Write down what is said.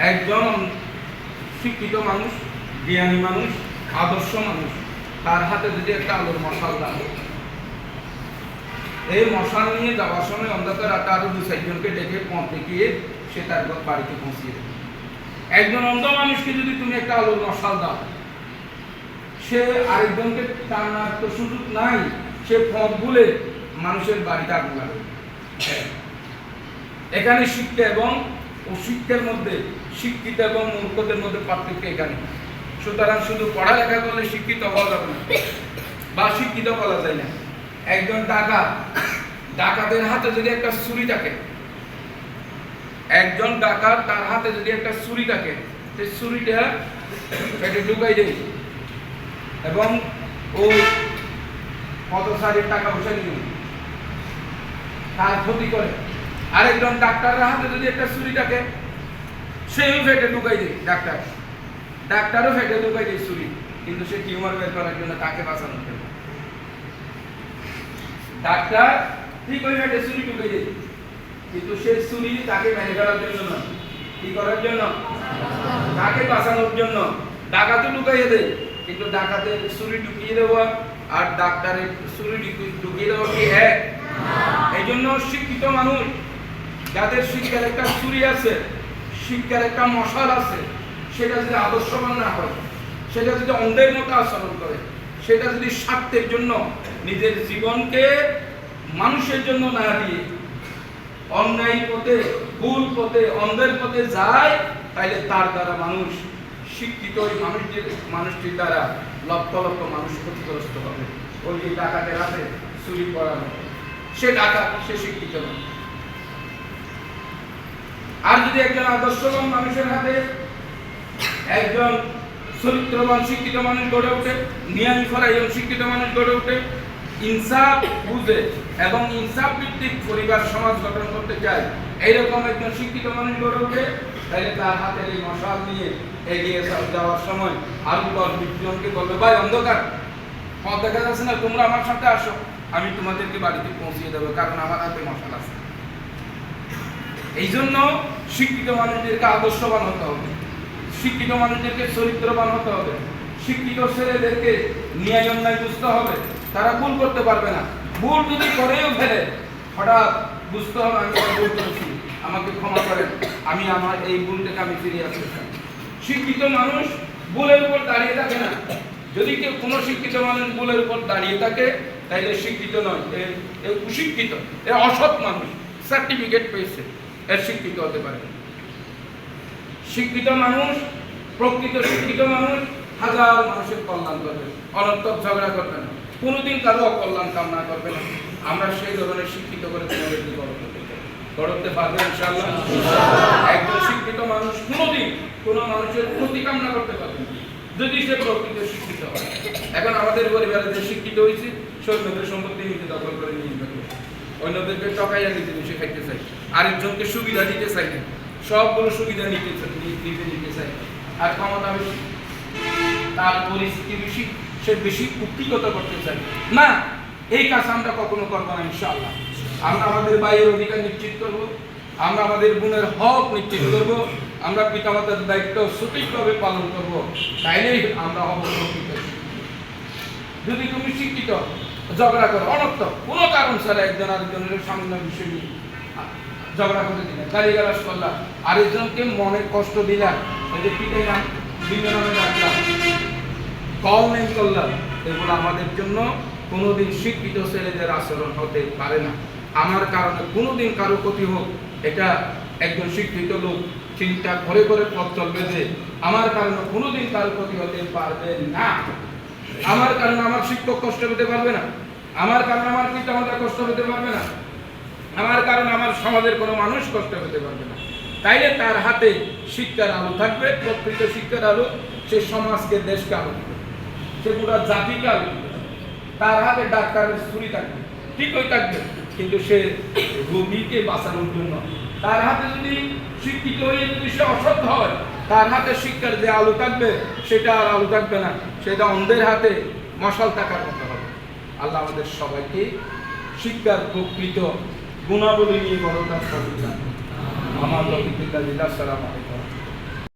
একজন শিক্ষিত মানুষ, জ্ঞানী মানুষ, আদর্শ মানুষ, তার হাতে যদি একটা আলোর মশাল দেয়, এই মশাল নিয়ে যাওয়ার সময় অন্ধকার রাতে আরো 2-4 জনকে ডেকে পথ দেখিয়ে সে তার বাড়িতে পৌঁছিয়ে দেবে। একজন অন্ধ মানুষকে যদি তুমি একটা আলোর মশাল দাও, সে আরেকজনকে টানার তো সুযোগ নাই, সে পথ ভুলে মানুষের বাড়িতে আগুন লাগাবে। এখানে শিক্ষা এবং অশিক্ষার মধ্যে, শিক্ষিত এবং মূর্খদের মধ্যে পার্থক্য এখানে। সুতরাং শুধু পড়ালেখা করলে শিক্ষিত হওয়া যাবে না বা শিক্ষিত বলা যায় না। একজন ডাকাতের হাতে যদি একটা ছুরি থাকে, একজন ডাকাত তার হাতে যদি একটা ছুরি থাকে, সেই ছুরিটা পেটে ঢুকাই দেয় এবং ওই পথচারীর টাকা পয়সা নিয়ে তার ক্ষতি করে। আরেকজন ডাক্তারের হাতে যদি একটা ছুরি থাকে, সেও ফেটে ঢুকাই দেয়, ডাক্তারও ফেটে ঢুকাই দেয় ছুরি, কিন্তু সে টিউমার বের করার জন্য তাকে বাঁচানোর জন্য। ডাক্তার ঠিক ওই ফেটে ছুরি ঢুকাই দেয়, কিন্তু সে ছুরি তাকে মেরে ফেলার জন্য না, কি করার জন্য? তাকে বাঁচানোর জন্য। ডাকাতও ঢুকাইয়ে দেয়, কিন্তু ডাকাতের ছুরি ঢুকিয়ে দেওয়া আর ডাক্তারের ছুরি ঢুকিয়ে দেওয়া কি এক? এই জন্য শিক্ষিত মানুষ, যাদের শিক্ষার একটা ছুরি আছে, শিক্ষার একটা মশাল আছে, সেটা যদি আদর্শবান না হয়, সেটা যদি অন্ধের মতো আচরণ করে, সেটা যদি স্বার্থের জন্য নিজের জীবনকে মানুষের জন্য না দিয়ে অন্যায় পথে, ভুল পথে, অন্ধের পথে যায়, তাইলে তার দ্বারা মানুষ, শিক্ষিত ওই মানুষটির দ্বারা লক্ষ লক্ষ মানুষ ক্ষতিগ্রস্ত হবে। ওই যে ডাকাতের হাতে চুরি পড়ানো, সে ডাকাত, সে শিক্ষিত নয়। আর যদি একজন আদর্শবান মানুষের হাতে একজন চরিত্রবান শিক্ষিত মানুষ গড়ে ওঠে, ন্যায়পরায়ণ শিক্ষিত মানুষ গড়ে ওঠে, ইনসাফ বুঝে এবং ইনসাফ ভিত্তিক পরিবার সমাজ গঠন করতে চায়, এইরকম একজন শিক্ষিত মানুষ গড়ে ওঠে, তাহলে তার হাতের এই মশাল নিয়ে এগিয়ে যাওয়ার সময় আরো 10-20 জনকে বলবে, ভাই অন্ধকার পথ দেখা যাচ্ছে না, তোমরা আমার সাথে আসো, আমি তোমাদেরকে বাড়িতে পৌঁছিয়ে দেবো, কারণ আমার হাতে মশাল আছে। এই জন্য শিক্ষিত মানুষদেরকে আদর্শবান হতে হবে, শিক্ষিত মানুষদেরকে চরিত্রবান হতে হবে, শিক্ষিত ছেলেদেরকে ন্যায় অন্যায় বুঝতে হবে। তারা ভুল করতে পারবে না, ভুল যদি করেও ফেলে হঠাৎ বুঝতে হবে আমি ভুল করেছি, আমাকে ক্ষমা করেন, আমি আমার এই ভুল থেকে আমি ফিরে আসতে চাই। শিক্ষিত মানুষ ভুলের উপর দাঁড়িয়ে থাকে না। যদি কেউ কোনো শিক্ষিত মানুষ ভুলের উপর দাঁড়িয়ে থাকে, তাইলে শিক্ষিত নয়, এ কুশিক্ষিত, এ অসৎ মানুষ, সার্টিফিকেট পেয়েছে, এর শিক্ষিত হতে পারে। শিক্ষিত মানুষ, প্রকৃত শিক্ষিত মানুষ হাজার মানুষের কল্যাণ করবে, অনর্থক ঝগড়া করবে না, কোনোদিন কারো অকল্যাণ কামনা করবে না। আমরা সেই ধরনের শিক্ষিত করে তোমাদেরকে গড়তে পারবো ইনশাআল্লাহ। একজন শিক্ষিত মানুষ কোনোদিন কোনো মানুষের ক্ষতি কামনা করতে পারবে না, যদি সে প্রকৃত শিক্ষিত হয়। এখন আমাদের পরিবারে যে শিক্ষিত হয়েছে, সৈন্যদের সম্পত্তি নিতে দখল করে নিয়ে যাবে, অন্যদেরকে টকাইয়া নিতে শেখাইতে চাই, আরেকজনকে সুবিধা দিতে চাই না, সবগুলো সুবিধা নিতে চাই, আর ক্ষমতা বেশি, তার পরিস্থিতি বেশি, সে বেশি কুক্ষিগত করতে চাই না। এই কাজ আমরা কখনো করবো না ইনশাআল্লাহ। আমরা আমাদের ভাইয়ের অধিকার নিশ্চিত করব, আমরা আমাদের বোনের হক নিশ্চিত করব, আমরা পিতামাতার দায়িত্ব সঠিকভাবে পালন করব, তাইলেই আমরা হব প্রকৃত। যদি তুমি শিক্ষিত ঝগড়া করো অনর্থক কোনো কারণ ছাড়া, একজন আরেকজনের সামান্য বিষয় নিয়ে ঝগড়া করে দিলা, গালিগালাজ করলা, আরেকজনকে মনে কষ্ট দিলা, এই যে পিতাই নাম বিভিন্ন নামে ডাকলাম, কল নেই করলাম, এগুলো আমাদের জন্য কোনোদিন শিক্ষিত ছেলেদের আচরণ হতে পারে না। আমার কারণে কোনোদিন কারো ক্ষতি হোক, এটা একজন শিক্ষিত লোক চিন্তা করে করে পথ চলবে যে আমার কারণে কোনোদিন কারো ক্ষতি হতে পারবে না। আমার কারণে আমার শিক্ষক কষ্ট পেতে পারবে না, আমার কারণে আমার পিতামাতা কষ্ট পেতে পারবে না, আমার কারণে আমার সমাজের কোনো মানুষ কষ্ট পেতে পারবে না। তাইলে তার হাতে শিক্ষার আলো থাকবে, প্রকৃত শিক্ষার আলো, সে সমাজকে, দেশকে আলো দিবে, সে পুরা জাতিকে আলো দিবে। তার হাতে ডাক্তারের ছুরি থাকবে, ঠিকই থাকবে, কিন্তু সে রোগীকে বাঁচানোর জন্য। তার হাতে যদি শিক্ষিত হয়ে যদি সে অসৎ হয়, তার হাতে শিক্ষার যে আলো থাকবে সেটা আর আলো থাকবে না, সেটা অন্ধের হাতে মশাল থাকার মতো হবে। আল্লাহ আমাদের সবাইকে শিক্ষার প্রকৃত গুণাবলী নিয়ে বড় কাজ করতে চান। আমার লক্ষ্য, আসসালামু আলাইকুম।